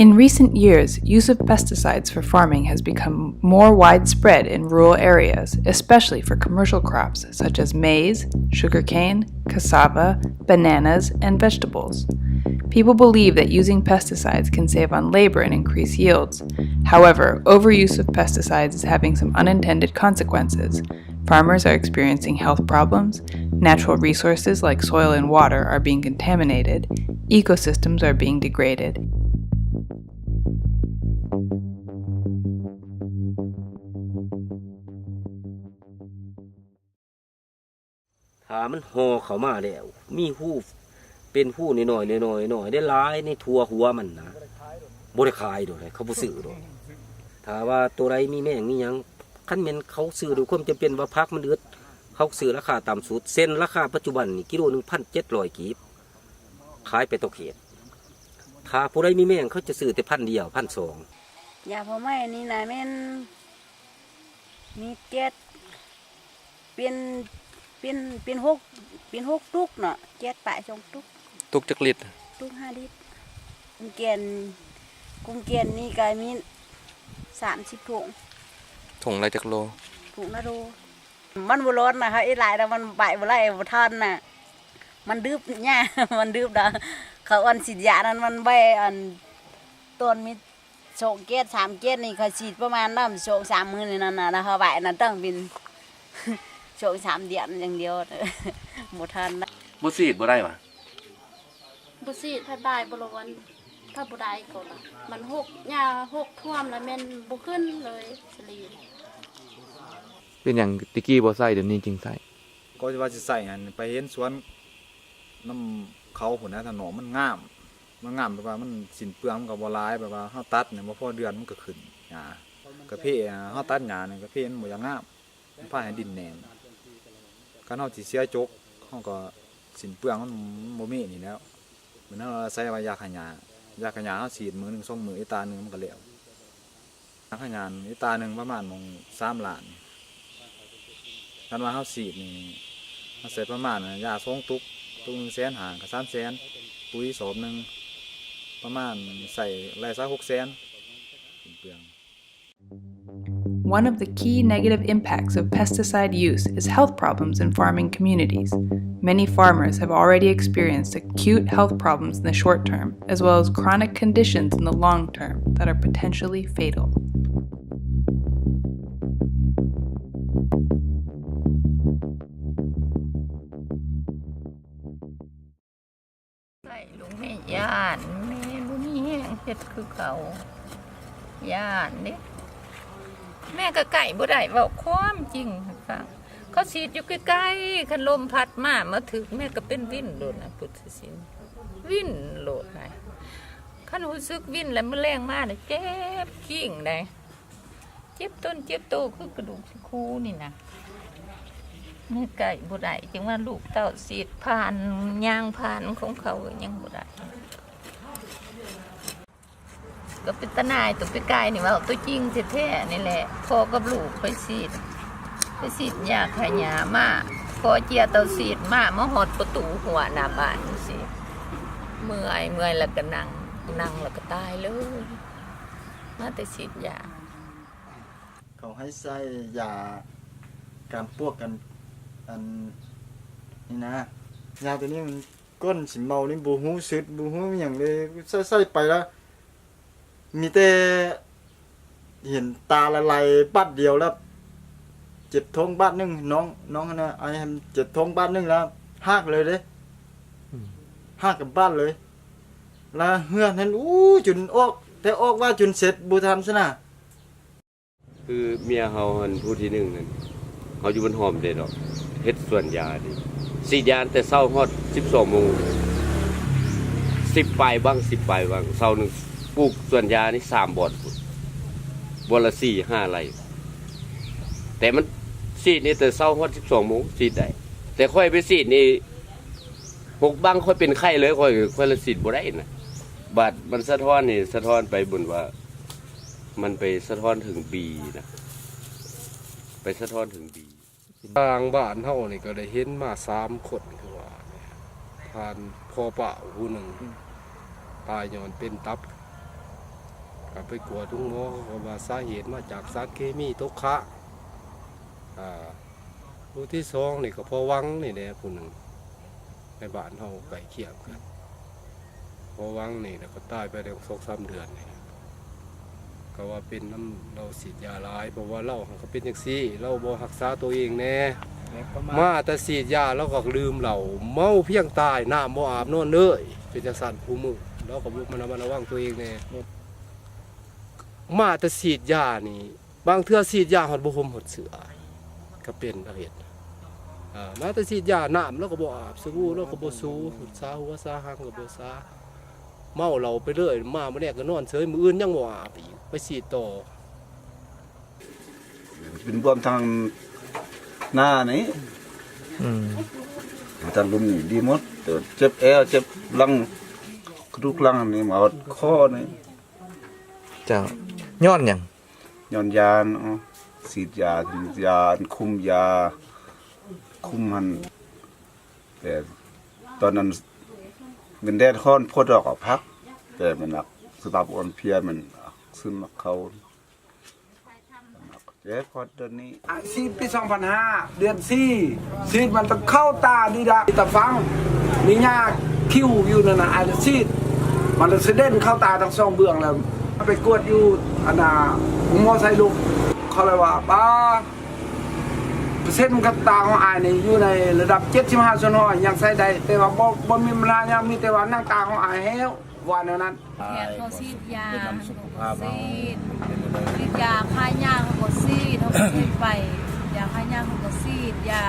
In recent years, use of pesticides for farming has become more widespread in rural areas, especially for commercial crops such as maize, sugarcane, cassava, bananas, and vegetables. People believe that using pesticides can save on labor and increase yields. However, overuse of pesticides is having some unintended consequences. Farmers are experiencing health problems, natural resources like soil and water are being contaminated, ecosystems are being degraded.ถ้ามันห่อเข้ามาแล้วมีหูเป็นหูน้อยได้หลายในทั่วหัวมันนะบ่ได้ขายดอกเลยเขาบ่ซื้อดอกถ้าว่าตัวใดมีแม่งมีหยังคันแม่นเขาซื้อด้วยความจำเป็นว่าพักมันอึดเขาซื้อราคาต่ำสุดเส้นราคาปัจจุบันนี่กิโลนึง 1,700 กีบขายไปตกเขตถ้าผู้ใดมีแม่งเขาจะซื้อแต่1,000 เดียว 1,200อย่าพอไม่นี่นะแม่นมีเจ็ดเป็นหกตุกเนาะเจ็ดปะ2ตุกตุกจักลิตรตุก5 ลิตรกุ้งเกียนนี่ก็มี30 ถุงถุงละจักโลถุงละโลมันบ่ร้อนนะค่ะไอ้หลายแล้วมันใบบ่ไหลบ่ทันน่ะมันดื้อเนี่ยมันดื้อดอกเขาอันฉีดยานั้นมันใบอันต้นมี2 เกต 3 เกตนี่เขาฉีดประมาณน้ำ2 3 มื้อนี่นั่นน่ะแล้วเขาใบนั้นต้องเป็น2 3 เดือนอย่างเดียวบ่ทันนะบ่ฉีดบ่ได้ว่ะบ่ฉีดถ้าได้บ่ร้อนถ้าบ่ได้ก็ล่ะมันหกหญ้าหกท่วมแล้วแม่นบ่ขึ้นเลยสลีเป็นหยังตะกี้บ่ใส่เดี๋ยวนี้จริงใส่ก็ว่าสิใส่หั่นไปเห็นสวนน้ำเขาพุ่นนะถนนมันงามแบบว่ามันสิ้นเปลืองมันก็บ่หลายแบบว่าเฮาตัดเนี่ยบ่พอเดือนมันก็ขึ้นหญ้ากระเพาะเฮาตัดหญ้านี่กระเพาะมันบ่อย่างงามมันพาให้ดินแหนมคันเฮาสิเสียจกเฮาก็สิ้นเปลืองมันบ่มีนี่แล้วเหมือนเฮาใส่ว่ายาฆ่าหญ้าเฮาฉีดมื้อนึง2 มื้ออีตานึงมันก็แล้วยาฆ่าหญ้าอีตานึงประมาณ3 ล้านคันว่าเฮาฉีดนี่เฮาใส่ประมาณยา2 ตุก100,000ก็300,000ปุ๋ยสอบนึงประมาณใส่ไร่ซะ600,000สิ้นเปลือง One of the key negative impacts of pesticide use is health problems in farming communities. Many farmers have already experienced acute health problems in the short term, as well as chronic conditions in the long term that are potentially fatal. ใส่ลุงแม่ย่านแม่บ่มีแห้งเฮ็ดคือเขาย่านเด้แม่ก็ไก่บ่ได้เว้าความจริงให้ฟังเขาฉีดอยู่ใกล้ๆคันลมพัดมาถึกแม่ก็เป็นวินโลดนะพุทธศิลป์วินโลดได้คันรู้สึกวินแล้วมื้อแรงมาน่ะเจ็บขิ้งได้เจ็บต้นเจ็บโตคือกระดูกสิคูนี่นะแม่ไก่บ่ได้จังว่าลูกเต้าฉีดผ่านย่างผ่านของเขายังบ่ได้ก็เป็นตาหนายตัวไปไกลนี่ว่าตัวจริงแท้ๆนี่แหละพ่อกับลูกไปฉีดยาขยามาพอเจียเตาฉีดมาหอดประตูหัวหน้าบ้านสิเมื่อยแล้วก็นั่งแล้วก็ตายเลยมาแต่ฉีดยาเขาให้ใส่ยาการพวกกันอันนี่นะยาตัวนี้มันก้นสิเมานี่บ่ฮู้สึกบ่ฮู้หยังเลยใส่ไปแล้วมีแต่เห็นตาละลายบัดเดียวแล้วเจ็บท้องบัดนึงน้องนะไอ้เจ็บท้องบัดนึงแล้วหากเลยเด้หากกับบ้านเลยแล้วเฮือนั้นจุนออกแต่ออกว่าจุนเสร็จบ่ทันซะนะคือเมียเฮาหั่นผู้ที่1นั่นเฮาอยู่บนหอมเด้ดอกเฮ็ดสวนยานี่ฉีดยาแต่เช้าฮอด 12 โมง10 ปลายบ้าง10 ปลายบ้างเช้านึงปลูกสวนยานี่3 บ่อนบ่อนละ 4-5 ไร่แต่มันฉีดนี่แต่เช้าฮอด 12 โมงฉีดได้แต่ค่อยไปฉีดนี่6 บังค่อยเป็นไข้เลยค่อยละฉีดบ่ได้นะบาดมันสะท้อนไปบนว่ามันไปสะท้อนถึงบีนะไปสะท้อนถึงบีทางบ้านเฮานี่ก็ได้เห็นมา3 คนคือว่าผ่านพ่อป้าผู้หนึ่งตายย้อนเป็นตับ ก็ไปกวดทุกหมอเขาว่าสาเหตุมาจากสารเคมีตกค้างผู้ที่สองนี่ก็พอวังนี่แหละผู้หนึ่งในบ้านเขาไก่เคียงกันพอวังนี่แล้วก็ตายไปได้2-3 เดือนนี่ก็ว่าเป็นน้ำเราฉีดยาหลายเพราะว่าเราก็เป็นอย่างซี่เราบ่รักษาตัวเองแน่มาแต่ฉีดยาแล้วก็ลืมเราเมาเพียงตายน้ำบ่อาบนอนเลยเป็นจังซั่นผู้มือเราก็บ่มาระวังตัวเองแน่มาแต่ฉีดยานี่บางเทื่อฉีดยาฮอดบ่ห่มฮอดเสื้อก็เป็นเหตุมาแต่ฉีดยาน้ำแล้วก็บ่อาบสบู่แล้วก็บ่สูสาหัวสาหางก็บ่สาเมาเราไปเรื่อยมามื้อแรกก็นอนเฉยมื้ออื่นยังบ่อาบอีกไปฉีดต่อ เป็นบวมทางหน้านี่ทางลมนี่ดีหมดเจ็บเอวเจ็บหลังกระดูกหลังนี่มาข้อนี่ เจ้าย้อนหยัง ย้อนยาฉีดยาคุมยาคุมมันแต่ตอนนั้นเงินแดดค้อนพดออกกับพักแต่มันหนักสภาพอ่อนเพลียมันซึมเขาเจ็บพอเดือนนี้ ซีดปี2005เดือน4ซีดมันต้องเข้าตาดีดาตาฟังมีหญ้าคิ้วอยู่นั่นน่ะไอ้ซีดมันเลยเสด็จเข้าตาทั้ง2เบื้องแล้วไปกวดอยู่อันน่ะมอไซค์ลูกเขาเลยว่าป้าเปอร์เซ็นต์กับตาของอายนี่อยู่ในระดับ75ส่วนน้อยยังใช้ได้แต่ว่าบ่มีปัญหายังมีแต่ว่านั่งตาของอายแฮวว่าแนวนั้น แขนเขาซีดยา สุขภาพ ซีดยาคลายยาเขาก็ซีดเขาก็ซีดไปยาคลายยาเขาก็ซีดยา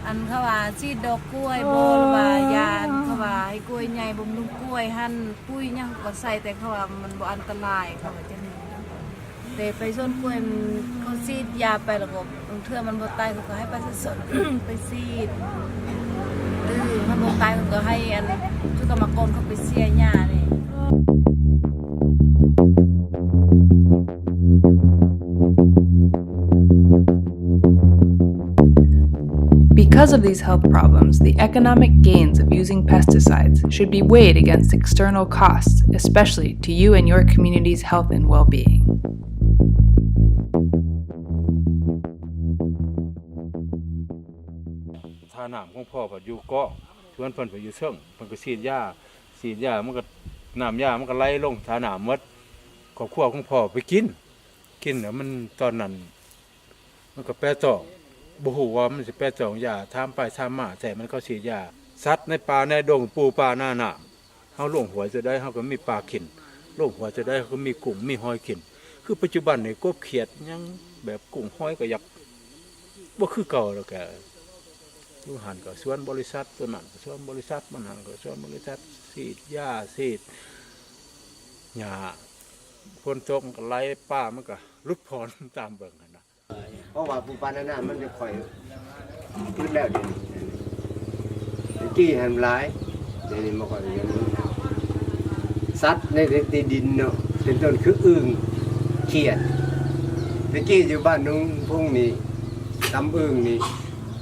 อันเขาว่าซีดดอกกล้วยบ่หรือว่ายาเขาว่าให้กล้วยใหญ่บำรุงกล้วยหั่นปุ้ยยังก็ใส่แต่เขาว่ามันบ่อันตรายเขาว่าจังนี้แต่ไปส้นกล้วยเขาซีดยาไปแล้วก็เทื่อมันบ่ตายเขาก็ให้ไปสด ไปซีดมันบ่ตายเขาก็ให้อันชุกรรมกรเขาไปเสียหญ้านี่ Because of these health problems, the economic gains of using pesticides should be weighed against external costs, especially to you and your community's health and well-being. ทาน้ำของพ่อก็อยู่เกาะชวนเพิ่นไปอยู่เชิงเพิ่นก็ฉีดยามันก็น้ำยามันก็ไหลลงทาน้ำหมดครอบครัวของพ่อไปกินแล้วมันตอนนั้นมันก็แปรจ่องบ่ฮู้ว่ามันสิแปรจ่องยาถามไปถามมาแต่มันก็ฉีดยาสัตว์ในป่าในดงปูปลาหน้าน้ำเฮาลงหัวจะได้เฮาก็มีปลากินลงหัวจะได้เฮาก็มีกุ้งมีหอยกินคือปัจจุบันนี่กบเขียดยังแบบกุ้งหอยก็อยากบ่คือเก่าแล้วแกอยู่หันก็สวนบริษัทตัวนั้นสวนบริษัทมันหันก็สวนบริษัทฉีดยาฉีดหญ้าฝนตกก็ไหลป่ามันก็ลุดพรตามเบิ่งนั่นน่ะ เพราะว่าปูปลาหน้ามันจะค่อยขึ้นแล้วเดี๋ยวนี้จี้แฮมหลายเดี๋ยวนี้มันค่อยอย่างนี้สัตว์ในดินเนาะเป็นต้นคืออึ่งเขียดเมื่อกี้อยู่บ้านนุ่งพุ่งนี่ตำอึ่งนี่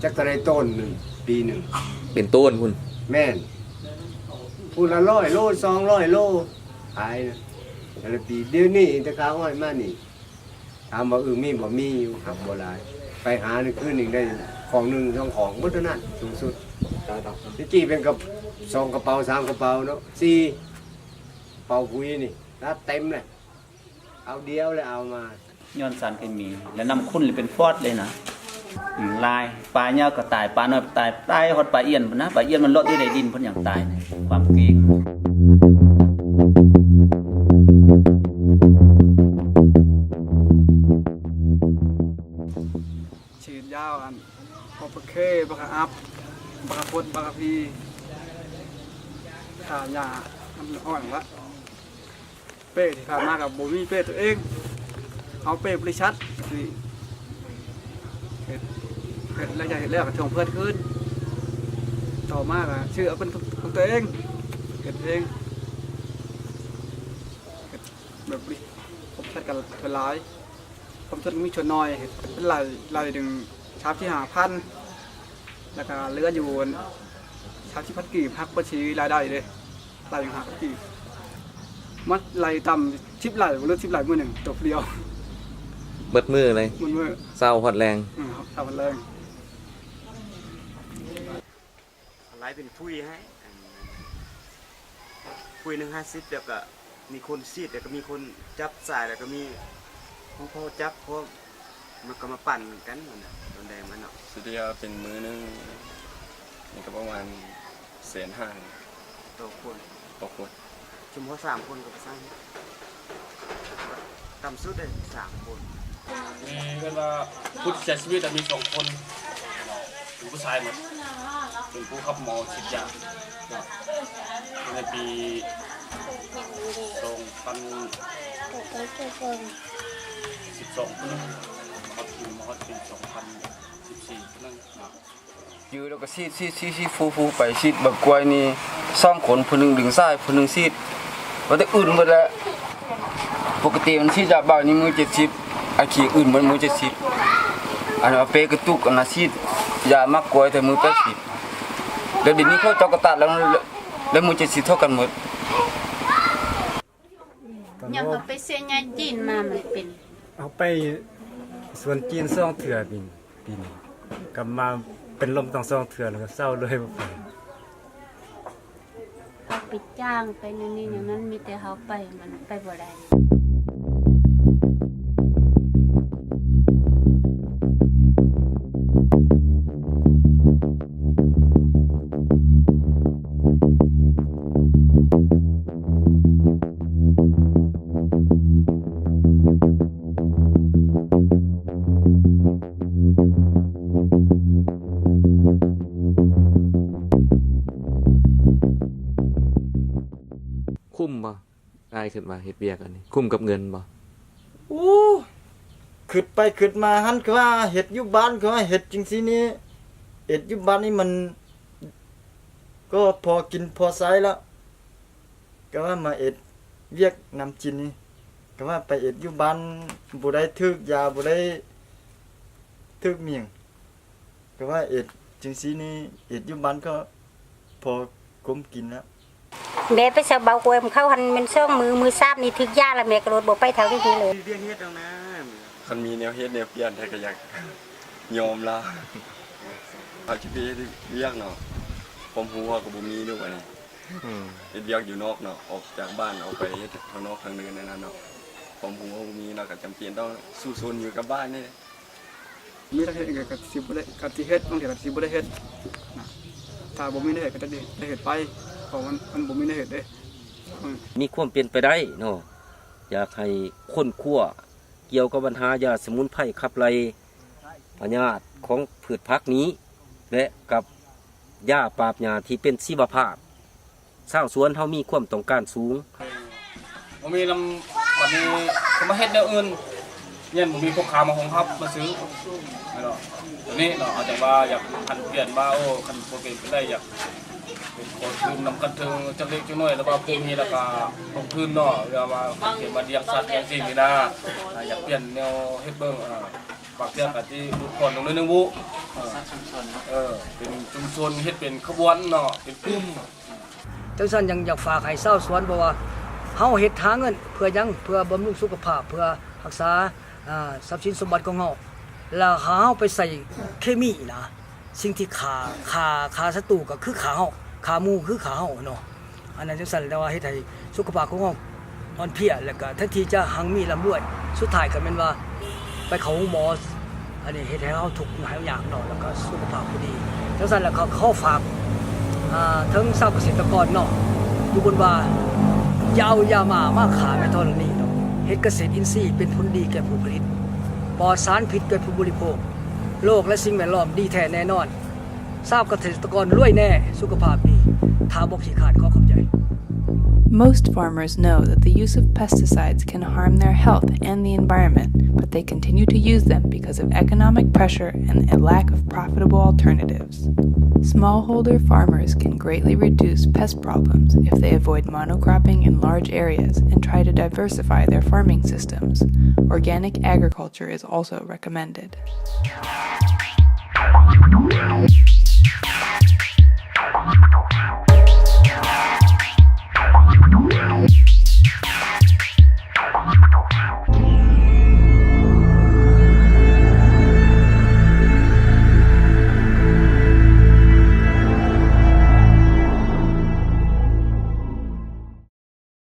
จักรไรต้นหนึ่งปีหนึ่ง เป็นต้นคุณ แม่นพูดละ100 โล200 โลขายนะแต่ละปีเดี๋ยวนี้จะข้าวอ้อยมานี่ถามว่ามีบ่มีอยู่ครับบ่หลายไปหานี่คืนนึงได้ของหนึ่งสองของบ่เท่านั้นสูงสุดที่จี้เป็นกับ2 กระเป๋า3 กระเป๋าเนาะ4เป๋าปุ๋ยนี่ถ้าเต็มเลยเอาเดียวเลยเอามาย้อนสารเคมีและน้ำข้นเลยเป็นฟอดเลยนะลายปลาเน่าก็ตายปลาน้อยตายฮอดปลาเอี้ยนนะปลาเอี้ยนมันลดอยู่ในดินเพิ่นอย่างตายความเก่งฉีดยาอันพอปะเคปะกะอัพปะกะพดปะกะพีทายามันอ่อนละเป้ที่ผ่านมากับบ่มีเป้ตัวเองเอาเป้บริษัทนี่เห็ดแล้วจะเห็ดแล้วก็ชงเพื่อนขึ้นต่อมาก็ชื่อเอาเป็นของตัวเองเห็ดเองเห็ดแบบนี้ผมใช้กันเป็นหลายผมต้นมีชนน้อยเห็ดเป็นลายดึงชาบที่5,000แล้วก็เลืออยู่ชาบที่1,000 กีบพักบัญชีรายได้เลยลายอย่าง5,000 กีบ มัดไหลต่ำ10ไหลบ่หรือ10ไหลมื้อหนึงตกเดียว เบิดมือเลย มื้อ เศร้าฮอดแรง ครับตามมันแรง หลายเป็นพุยให้พุยหนึ่ง50แล้วก็มีคนซีดแล้วก็มีคนจับสายแล้วก็มีของพ่อจับพวกมันก็มาปั่นกันนั่นน่ะตอนแดงมันเนาะ สุดยอดเป็นมื้อนึงนี่ก็ประมาณ150,000 ต่อคน ต่อคน เฉพาะ3คนก็ไปสร้างต่ำสุดได้3คน มีเพื่อนว่าผู้เสียชีวิตมี2คนเป็นผู้ชายหมดเป็นผู้ขับหมอฉีดยาในปี2012นั่นเขาทีมเขาเป็น2014นั่นอยู่แล้วก็ซีฟูไปซีดแบบกล้วยนี่2คนผู้นึงดึงซ้ายผู้นึงซีดว่าแต่อื่นหมดแล้วปกติมันซีดจากบ่าวนี่มือ70อาขี้อื่นมันมือ70อันเอาเปกระตุกอันน่ะซีดยามากกล้วยแต่มือ80แล้วเดี๋ยวนี้เขาเจาะกระตัดแล้วมือ70เท่ากันหมด ยังเอาไปเสียยาจีนมามันเป็น เอาไปสวนจีนซ่องเถื่อปีนี้กลับมาเป็นลมต้องซ่องเถื่อแล้วก็เศร้าเลยบ่ไป เขาไปจ้างไปนั่นนี่อย่างนั้นมีแต่เขาไปมันไปบ่ได้ คุ้มบ่กายขึ้นมาเฮ็ดเวียกอันนี้คุ้มกับเงินบ่ โอ้ขึ้นไปขึ้นมาหันก็ว่าเฮ็ดอยู่บ้านก็ว่าเฮ็ดจังซี่นี่เฮ็ดอยู่บ้านนี่มันก็พอกินพอใช้แล้วก็ว่ามาเฮ็ดเวียกนำจินนี่ก็ว่าไปเฮ็ดอยู่บ้านบ่ได้ทึกยาบ่ได้ทึกเมียงก็ว่าเฮ็ดจังซี่นี่เฮ็ดอยู่บ้านก็พอกมกินแล้ว แม่ไปสบากวยมันเข้าหันมันซ่องมือซาบนี่ถึกยาแล้วแม่ก็รถบ่ไปทางนี้เลย เรียนเฮ็ดเอานะ คันมีแนวเฮ็ดแนวเปลี่ยนแต่ก็อยากยอมละเอาชีวิตเรียกเนาะความรู้ก็บ่มีด้วยอันนี้เฮ็ดเวียกอยู่นอกเนาะออกจากบ้านออกไปเฮ็ดข้างนอกข้างนึงนั่นเนาะความรู้บ่มีเนาะก็จำเป็นต้องสู้ซนอยู่กับบ้านนี่ มีแต่เฮ็ดก็สิบ่ได้ก็สิเฮ็ดบางทีก็สิบ่ได้เฮ็ดนะถ้าบ่มีได้เฮ็ดก็ได้เฮ็ดไปเพราะมันบ่มีได้เฮ็ดเด้ มีความเป็นไปได้เนาะอยากให้ค้นคว้าเกี่ยวกับปัญหายาสมุนไพรขับไล่พยาธิของพืชผักนี้ และกับยาปราบหญ้าที่เป็นชีวภาพชาวสวนเฮามีความต้องการสูง บ่มีลำวันนี้ก็มาเฮ็ดแนวอื่นเนี่ยบ่มีพวกค้ามาของครับมาซื้อเนาะตัวนี้เนาะอาจจะว่าอยากคันเปลี่ยนมาโอ้คันโปรเกรมได้อยากเป็นคนคืนนำกันถึงจังเล็กจังน้อยแล้วก็พวกนี้แล้วก็ลงทุนเนาะเวลามาเก็บมาเลี้ยงสัตว์เลี้ยงสิ่งนี่นะอยากเปลี่ยนแนวเฮ็ดเบิ่งบางเทื่อก็ที่ลูกคนตรงนึงบุเป็นชุมชนเฮ็ดเป็นขบวนเนาะเป็นกลุ่ม จังซั่นยังอยากฝากให้ชาวสวนเพราะว่าเฮาเฮ็ดหาเงินเพื่อหยังเพื่อบำรุงสุขภาพเพื่อรักษาทรัพย์สินสมบัติของเฮาแล้วเฮาไปใส่เคมีนะสิ่งที่ฆ่าศัตรูก็คือฆ่าเฮาฆ่าหมู่คือฆ่าเฮาเนาะอันนั้นจังซั่นแล้วว่าเฮ็ดให้สุขภาพของเฮาอ่อนเพลียแล้วก็แทนที่จะหังมีร่ำรวยสุดท้ายก็แม่นว่าไปเข้าหมออันนี้เฮ็ดให้เฮาทุกข์หายากเนาะแล้วก็สุขภาพบ่ดีจังซั่นแล้วเขาฝากทั้งชาวเกษตรกรเนาะอยู่บนว่ายาวยามาขายแม่ธรณีเนาะเฮ็ดเกษตรอินทรีย์เป็นผลดีแก่ผู้ผลิตปลอดสารพิษแก่ผู้บริโภคโลกและสิ่งแวดล้อมดีแท้แน่นอนชาวเกษตรกรรวยแน่สุขภาพดีถ้าบ่ขี้ขาดขอขอบใจ Most farmers know that the use of pesticides can harm their health and the environment, but they continue to use them because of economic pressure and a lack of profitable alternatives. Smallholder farmers can greatly reduce pest problems if they avoid monocropping in large areas and try to diversify their farming systems. Organic agriculture is also recommended.